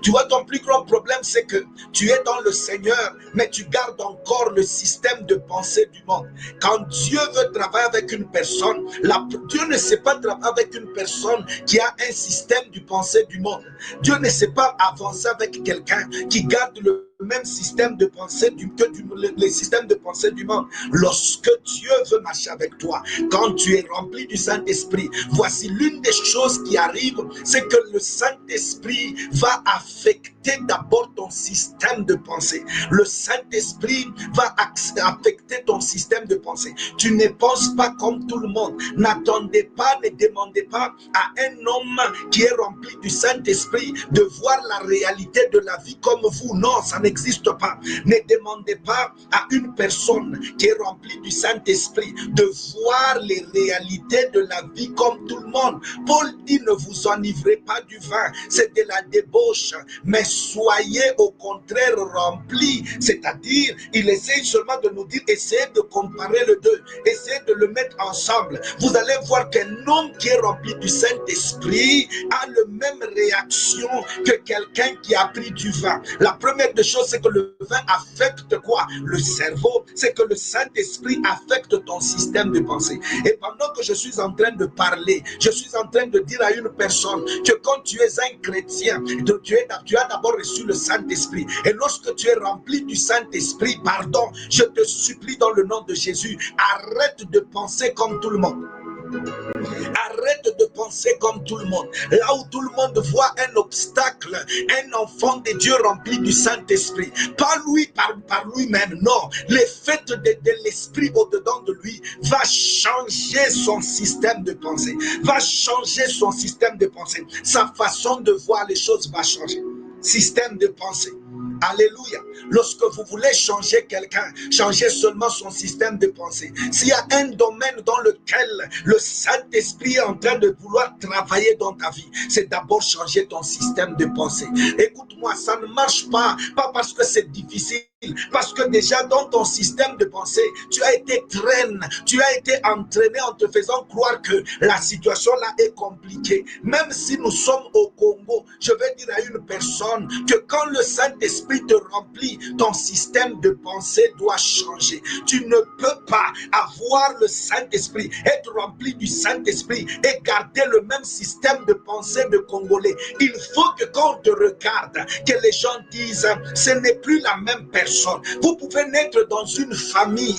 Tu vois, ton plus grand problème, c'est que tu es dans le Seigneur, mais tu gardes encore le système de pensée du monde. Quand Dieu veut travailler avec une personne, Dieu ne sait pas travailler avec une personne qui a un système de pensée du monde. Dieu ne sait pas avancer avec quelqu'un qui garde le même système de pensée le système de pensée du monde. Lorsque Dieu veut marcher avec toi, quand tu es rempli du Saint-Esprit, voici l'une des choses qui arrivent, c'est que le Saint-Esprit va affecter d'abord ton système de pensée. Le Saint-Esprit va affecter ton système de pensée. Tu ne penses pas comme tout le monde. N'attendez pas, ne demandez pas à un homme qui est rempli du Saint-Esprit de voir la réalité de la vie comme vous. Non, ça n'existe pas. Ne demandez pas à une personne qui est remplie du Saint-Esprit de voir les réalités de la vie comme tout le monde. Paul dit, ne vous enivrez pas du vin, c'est de la débauche, mais soyez au contraire remplis. C'est-à-dire, il essaye seulement de nous dire, essayez de comparer les deux, essayez de le mettre ensemble. Vous allez voir qu'un homme qui est rempli du Saint-Esprit a la même réaction que quelqu'un qui a pris du vin. La première des choses, c'est que le vin affecte quoi? Le cerveau. C'est que le Saint-Esprit affecte ton système de pensée. Et pendant que je suis en train de parler, je suis en train de dire à une personne que quand tu es un chrétien, tu as d'abord reçu le Saint-Esprit. Et lorsque tu es rempli du Saint-Esprit, pardon, je te supplie dans le nom de Jésus, arrête de penser comme tout le monde. Arrête de penser comme tout le monde. Là où tout le monde voit un obstacle, un enfant de Dieu rempli du Saint-Esprit, pas lui par lui-même, non. L'effet de l'Esprit au-dedans de lui va changer son système de pensée, va changer son système de pensée. Sa façon de voir les choses va changer. Système de pensée. Alléluia. Lorsque vous voulez changer quelqu'un, changez seulement son système de pensée. S'il y a un domaine dans lequel le Saint-Esprit est en train de vouloir travailler dans ta vie, c'est d'abord changer ton système de pensée. Écoute-moi, ça ne marche pas parce que c'est difficile, parce que déjà dans ton système de pensée, tu as été entraîné en te faisant croire que la situation là est compliquée. Même si nous sommes au Congo, je vais dire à une personne que quand le Saint-Esprit te remplit, ton système de pensée doit changer. Tu ne peux pas avoir le Saint-Esprit, être rempli du Saint-Esprit et garder le même système de pensée de Congolais. Il faut que quand on te regarde, que les gens disent, ce n'est plus la même personne. Vous pouvez naître dans une famille